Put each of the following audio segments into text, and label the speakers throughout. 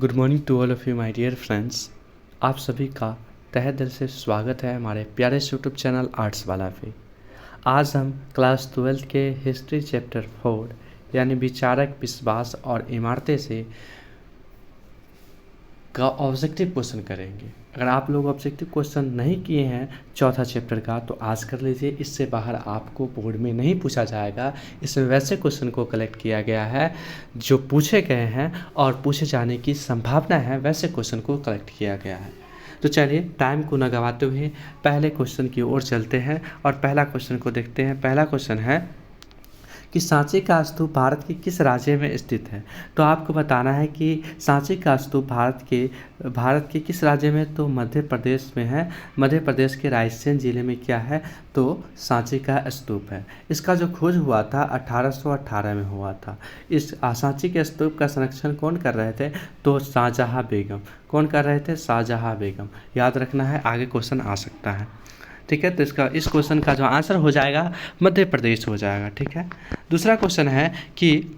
Speaker 1: Good morning to all of you my dear friends. आप सभी का तहे दिल से स्वागत है हमारे प्यारे यूट्यूब चैनल आर्ट्स वाला पे। आज हम क्लास 12 के हिस्ट्री चैप्टर 4 यानी विचारक विश्वास और इमारतें से का ऑब्जेक्टिव क्वेश्चन करेंगे। अगर आप लोग ऑब्जेक्टिव क्वेश्चन नहीं किए हैं चौथा चैप्टर का तो आज कर लीजिए। इससे बाहर आपको बोर्ड में नहीं पूछा जाएगा। इसमें वैसे क्वेश्चन को कलेक्ट किया गया है जो पूछे गए हैं और पूछे जाने की संभावना है, वैसे क्वेश्चन को कलेक्ट किया गया है। तो चलिए टाइम को न गवाते हुए पहले क्वेश्चन की ओर चलते हैं और पहला क्वेश्चन को देखते हैं। पहला क्वेश्चन है कि सांची का स्तूप भारत के किस राज्य में स्थित है। तो आपको बताना है कि सांची का स्तूप भारत के किस राज्य में, तो मध्य प्रदेश में है। मध्य प्रदेश के रायसेन जिले में क्या है, तो सांची का स्तूप है। इसका जो खोज हुआ था 1818 में हुआ था। इस सांची के स्तूप का संरक्षण कौन कर रहे थे, तो शाहजहाँ बेगम। कौन कर रहे थे, शाहजहाँ बेगम। याद रखना है, आगे क्वेश्चन आ सकता है। ठीक है, तो इस क्वेश्चन का जो आंसर हो जाएगा मध्य प्रदेश हो जाएगा। ठीक है, दूसरा क्वेश्चन है कि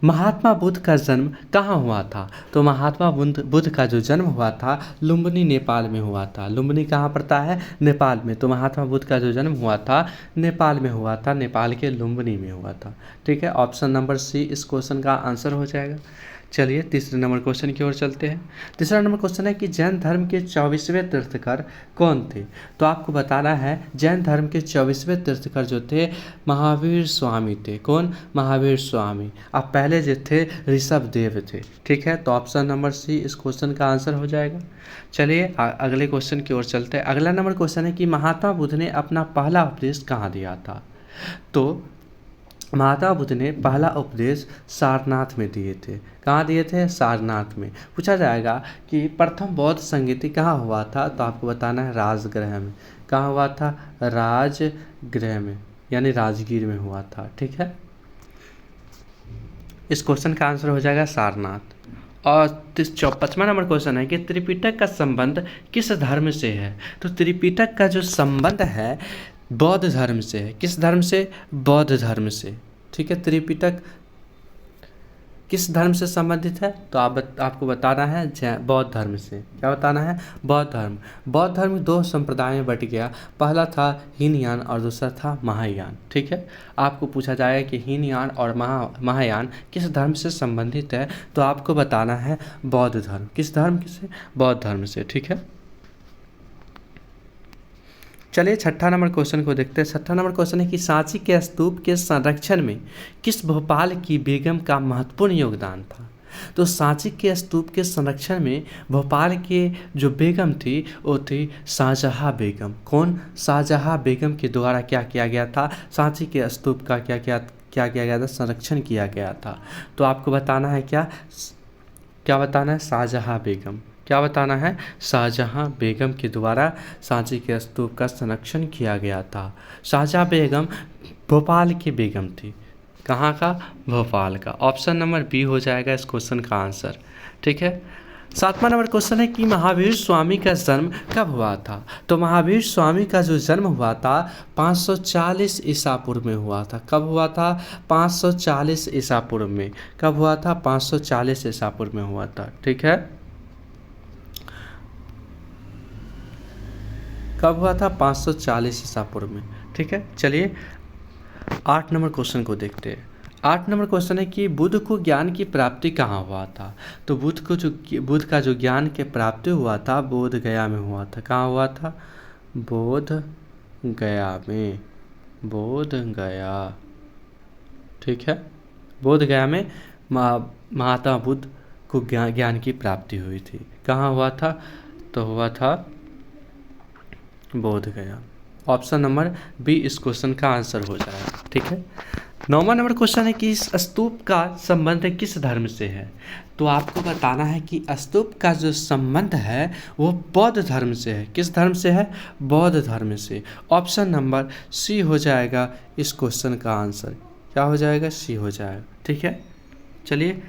Speaker 1: महात्मा बुद्ध का जन्म कहाँ हुआ था। तो महात्मा बुद्ध का जो जन्म हुआ था लुम्बिनी नेपाल में हुआ था। लुम्बिनी कहाँ पड़ता है, नेपाल में। तो महात्मा बुद्ध का जो जन्म हुआ था नेपाल में हुआ था, नेपाल के लुम्बिनी में हुआ था। ठीक है, ऑप्शन नंबर सी इस क्वेश्चन का आंसर हो जाएगा। चलिए तीसरे नंबर क्वेश्चन की ओर चलते हैं। तीसरा नंबर क्वेश्चन है कि जैन धर्म के 24वें तीर्थकर कौन थे। तो आपको बताना है जैन धर्म के 24वें तीर्थकर जो थे महावीर स्वामी थे। कौन, महावीर स्वामी। अब पहले जो थे ऋषभ देव थे। ठीक है, तो ऑप्शन नंबर सी इस क्वेश्चन का आंसर हो जाएगा। चलिए अगले क्वेश्चन की ओर चलते हैं। अगला नंबर क्वेश्चन है कि महात्मा बुद्ध ने अपना पहला उपदेश कहाँ दिया था। तो महात्मा बुद्ध ने पहला उपदेश सारनाथ में दिए थे। कहाँ दिए थे, सारनाथ में। पूछा जाएगा कि प्रथम बौद्ध संगीति कहाँ हुआ था, तो आपको बताना है राजगृह में। कहाँ हुआ था, राजगृह में, यानी राजगीर में हुआ था। ठीक है, इस क्वेश्चन का आंसर हो जाएगा सारनाथ। और 5वां नंबर क्वेश्चन है कि त्रिपिटक का संबंध किस धर्म से है। तो त्रिपिटक का जो संबंध है बौद्ध धर्म से है। किस धर्म से, बौद्ध धर्म से। ठीक है, त्रिपिटक किस धर्म से संबंधित है, तो आपको बताना है बौद्ध धर्म से। क्या बताना है, बौद्ध धर्म। बौद्ध धर्म दो संप्रदाय में बट गया। पहला था हीनयान और दूसरा था महायान। ठीक है, आपको पूछा जाएगा कि हीनयान और महायान किस धर्म से संबंधित है, तो आपको बताना है बौद्ध धर्म। किस धर्म से, बौद्ध धर्म से। ठीक है, चलिए छठा नंबर क्वेश्चन को देखते हैं। छठा नंबर क्वेश्चन है कि सांची के स्तूप के संरक्षण में किस भोपाल की बेगम का महत्वपूर्ण योगदान था। तो सांची के स्तूप के संरक्षण में भोपाल के जो बेगम थी वो थी शाहजहाँ बेगम। कौन, शाहजहाँ बेगम के द्वारा क्या किया गया था, सांची के स्तूप का क्या किया गया था, संरक्षण किया गया था। तो आपको बताना है क्या बताना है, शाहजहाँ बेगम। क्या बताना है, शाहजहाँ बेगम के द्वारा सांची के स्तूप का संरक्षण किया गया था। शाहजहाँ बेगम भोपाल की बेगम थी। कहाँ का, भोपाल का। ऑप्शन नंबर बी हो जाएगा इस क्वेश्चन का आंसर। ठीक है, 7वां नंबर क्वेश्चन है कि महावीर स्वामी का जन्म कब हुआ था। तो महावीर स्वामी का जो जन्म हुआ था 540 ईसा पूर्व में हुआ था। कब हुआ था, 540 ईसा पूर्व में। कब हुआ था, 540 ईसा पूर्व में हुआ था। ठीक है, कब हुआ था, 540 ईसा पूर्व में। ठीक है, चलिए 8 नंबर क्वेश्चन को देखते हैं। 8 नंबर क्वेश्चन है कि बुद्ध को ज्ञान की प्राप्ति कहाँ हुआ था। तो बुद्ध का जो ज्ञान की प्राप्ति हुआ था बोध गया में हुआ था। कहाँ हुआ था, बोध गया में। बोध गया। ठीक है, बोध गया में महात्मा बुद्ध को ज्ञान की प्राप्ति हुई थी। कहाँ हुआ था, तो हुआ था बोध गया। ऑप्शन नंबर बी इस क्वेश्चन का आंसर हो जाएगा। ठीक है, 9वां नंबर क्वेश्चन है कि इस स्तूप का संबंध किस धर्म से है। तो आपको बताना है कि स्तूप का जो संबंध है वो बौद्ध धर्म से है। किस धर्म से है, बौद्ध धर्म से। ऑप्शन नंबर सी हो जाएगा इस क्वेश्चन का आंसर। क्या हो जाएगा, सी हो जाएगा। ठीक है, चलिए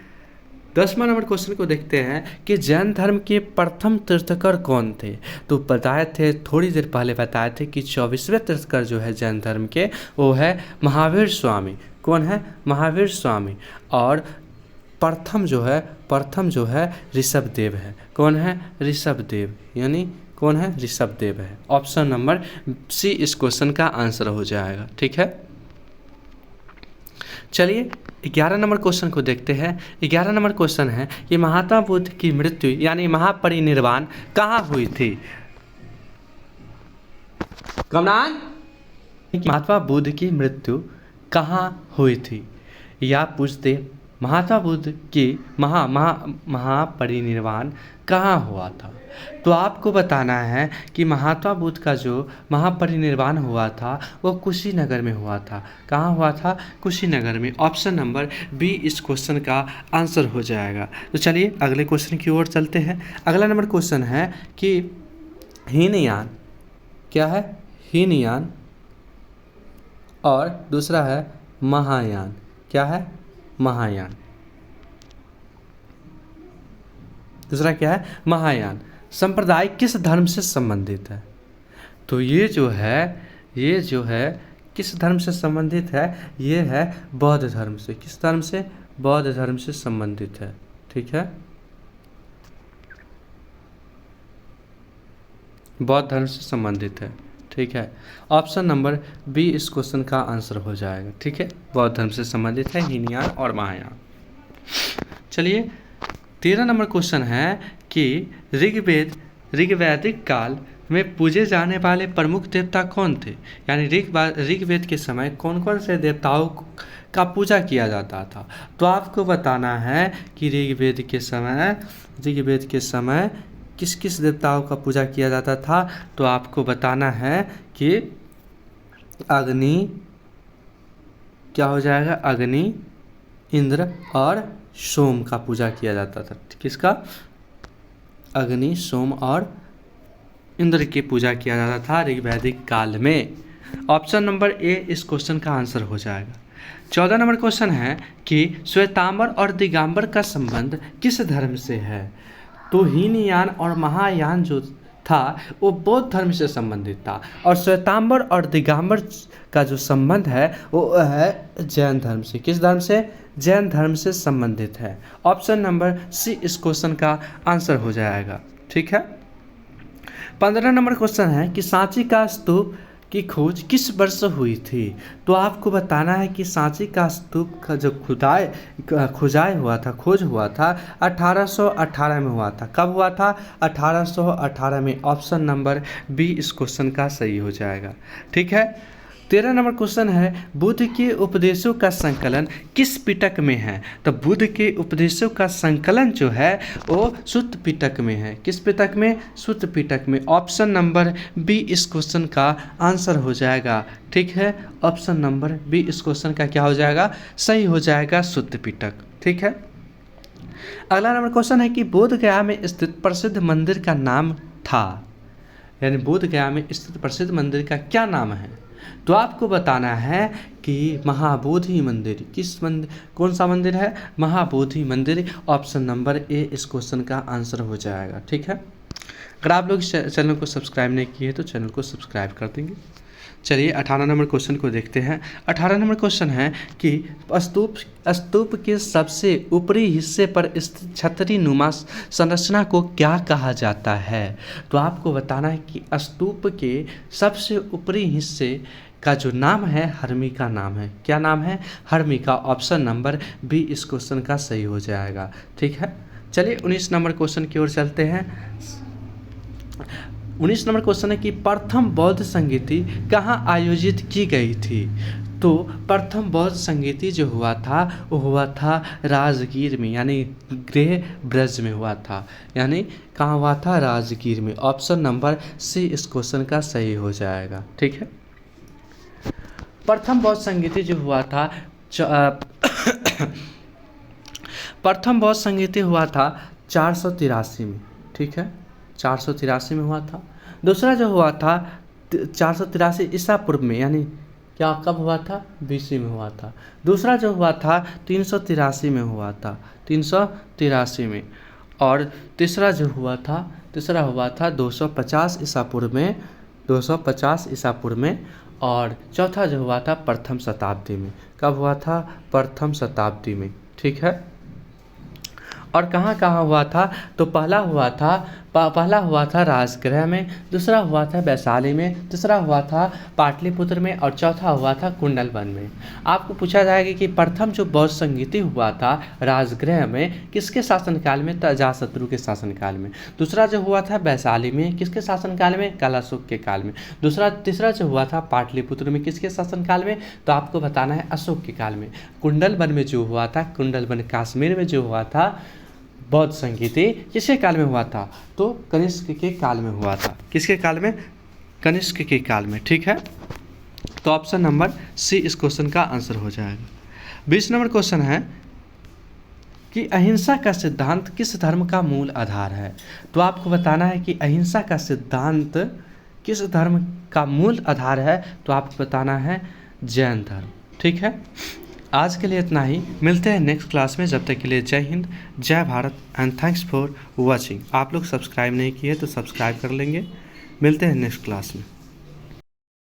Speaker 1: 10वां नंबर क्वेश्चन को देखते हैं कि जैन धर्म के प्रथम तीर्थकर कौन थे। तो बताए थे, थोड़ी देर पहले बताए थे कि 24वें तीर्थकर जो है जैन धर्म के वो है महावीर स्वामी। कौन है, महावीर स्वामी। और प्रथम जो है ऋषभदेव है। कौन है? ऋषभदेव, यानी कौन है? ऋषभदेव है। ऑप्शन नंबर सी इस क्वेश्चन का आंसर हो जाएगा। ठीक है, चलिए 11 नंबर क्वेश्चन को देखते हैं। 11 नंबर क्वेश्चन है कि महात्मा बुद्ध की मृत्यु यानी महापरिनिर्वाण कहाँ हुई थी? कमरान, महात्मा बुद्ध की मृत्यु कहाँ हुई थी? या पूछते महात्मा बुद्ध की महापरिनिर्वाण कहाँ हुआ था? तो आपको बताना है कि महात्मा बुद्ध का जो महापरिनिर्वाण हुआ था वो कुशीनगर में हुआ था। कहाँ हुआ था? कुशीनगर में। ऑप्शन नंबर बी इस क्वेश्चन का आंसर हो जाएगा। तो चलिए अगले क्वेश्चन की ओर चलते हैं। अगला नंबर क्वेश्चन है कि हीनयान, क्या है? हीनयान, और दूसरा है महायान। क्या है? महायान। दूसरा क्या है? महायान। संप्रदाय किस धर्म से संबंधित है? तो ये जो है किस धर्म से संबंधित है? ये है बौद्ध धर्म से। किस धर्म से? बौद्ध धर्म से संबंधित है। ठीक है, बौद्ध धर्म से संबंधित है। ठीक है, ऑप्शन नंबर बी इस क्वेश्चन का आंसर हो जाएगा। ठीक है, बौद्ध धर्म से संबंधित है हीनयान और महायान। चलिए 13 नंबर क्वेश्चन है कि ऋग्वैदिक काल में पूजे जाने वाले प्रमुख देवता कौन थे? यानी ऋग्वेद के समय कौन कौन से देवताओं का पूजा किया जाता था? तो आपको बताना है कि ऋग्वेद के समय किस किस देवताओं का पूजा किया जाता था? तो आपको बताना है कि अग्नि, क्या हो जाएगा? अग्नि, इंद्र और सोम का पूजा किया जाता था। किसका? अग्नि, सोम और इंद्र की पूजा किया जाता था ऋग्वैदिक काल में। ऑप्शन नंबर ए इस क्वेश्चन का आंसर हो जाएगा। 14 नंबर क्वेश्चन है कि श्वेतांबर और दिगंबर का संबंध किस धर्म से है? तो हीनयान और महायान जो था वो बौद्ध धर्म से संबंधित था, और श्वेतांबर और दिगंबर का जो संबंध है वो है जैन धर्म से। किस धर्म से? जैन धर्म से संबंधित है। ऑप्शन नंबर सी इस क्वेश्चन का आंसर हो जाएगा। ठीक है, 15 नंबर क्वेश्चन है कि सांची का स्तूप की खोज किस वर्ष हुई थी? तो आपको बताना है कि सांची का स्तूप का जो खोज हुआ था 1818 में हुआ था। कब हुआ था? 1818 में। ऑप्शन नंबर बी इस क्वेश्चन का सही हो जाएगा। ठीक है, 13 नंबर क्वेश्चन है बुद्ध के उपदेशों का संकलन किस पिटक में है? तो बुद्ध के उपदेशों का संकलन जो है वो सुत्त पिटक में है। किस पिटक में? सुत्त पिटक में। ऑप्शन नंबर बी इस क्वेश्चन का आंसर हो जाएगा। ठीक है, ऑप्शन नंबर बी इस क्वेश्चन का क्या हो जाएगा? सही हो जाएगा, सुत्त पिटक। ठीक है, अगला नंबर क्वेश्चन है कि बोध गया में स्थित प्रसिद्ध मंदिर का नाम था, यानी बोध गया में स्थित प्रसिद्ध मंदिर का क्या नाम है? तो आपको बताना है कि महाबोधि मंदिर। कौन सा मंदिर है? महाबोधि मंदिर। ऑप्शन नंबर ए इस क्वेश्चन का आंसर हो जाएगा। ठीक है, अगर आप लोग चैनल को सब्सक्राइब नहीं किए तो चैनल को सब्सक्राइब कर देंगे। चलिए 18 नंबर क्वेश्चन को देखते हैं। 18 नंबर क्वेश्चन है कि स्तूप के सबसे ऊपरी हिस्से पर स्थित छतरी नुमा संरचना को क्या कहा जाता है? तो आपको बताना है कि स्तूप के सबसे ऊपरी हिस्से का जो नाम है हर्मिका नाम है। क्या नाम है? हर्मिका। ऑप्शन नंबर बी इस क्वेश्चन का सही हो जाएगा। ठीक है, चलिए 19 नंबर क्वेश्चन की ओर चलते हैं। 19 नंबर क्वेश्चन है कि प्रथम बौद्ध संगीति कहाँ आयोजित की गई थी? तो प्रथम बौद्ध संगीति जो हुआ था वो हुआ था राजगीर में, यानी गृह ब्रज में हुआ था। यानी कहाँ हुआ था? राजगीर में। ऑप्शन नंबर सी इस क्वेश्चन का सही हो जाएगा। ठीक है, प्रथम बौद्ध संगीति जो हुआ था प्रथम बौद्ध संगीति हुआ था 483 में। ठीक है, 483 में हुआ था। दूसरा जो हुआ था 483 ईसा पूर्व में, यानी क्या कब हुआ था? BC में हुआ था। दूसरा जो हुआ था 383 में हुआ था, 383 में। और तीसरा हुआ था 250 ईसा पूर्व में, 250 ईसा पूर्व में। और चौथा जो हुआ था प्रथम शताब्दी में। कब हुआ था? प्रथम शताब्दी में। ठीक है, और कहाँ कहाँ हुआ था, तो पहला हुआ था राजगृह में, दूसरा हुआ था वैशाली में, तीसरा हुआ था पाटलिपुत्र में और चौथा हुआ था कुंडलवन में। आपको पूछा जाएगा कि प्रथम जो बौद्ध संगीति हुआ था राजगृह में किसके शासनकाल में, तो अजातशत्रु के शासनकाल में। दूसरा जो हुआ था वैशाली में किसके शासनकाल में, कलाशुक के काल में। तीसरा जो हुआ था पाटलिपुत्र में किसके शासनकाल में, तो आपको बताना है अशोक के काल में। कुंडलवन में जो हुआ था, कुंडलवन कश्मीर में जो हुआ था बौद्ध संगीति किसके काल में हुआ था, तो कनिष्क के काल में हुआ था। किसके काल में, कनिष्क के काल में। ठीक है, तो ऑप्शन नंबर सी इस क्वेश्चन का आंसर हो जाएगा। 20 नंबर क्वेश्चन है कि अहिंसा का सिद्धांत किस धर्म का मूल आधार है। तो आपको बताना है कि अहिंसा का सिद्धांत किस धर्म का मूल आधार है, तो आपको बताना है जैन धर्म। ठीक है, आज के लिए इतना ही, मिलते हैं नेक्स्ट क्लास में। जब तक के लिए जय हिंद, जय Bharat and thanks for watching. आप लोग सब्सक्राइब नहीं किए तो सब्सक्राइब कर लेंगे। मिलते हैं नेक्स्ट क्लास में।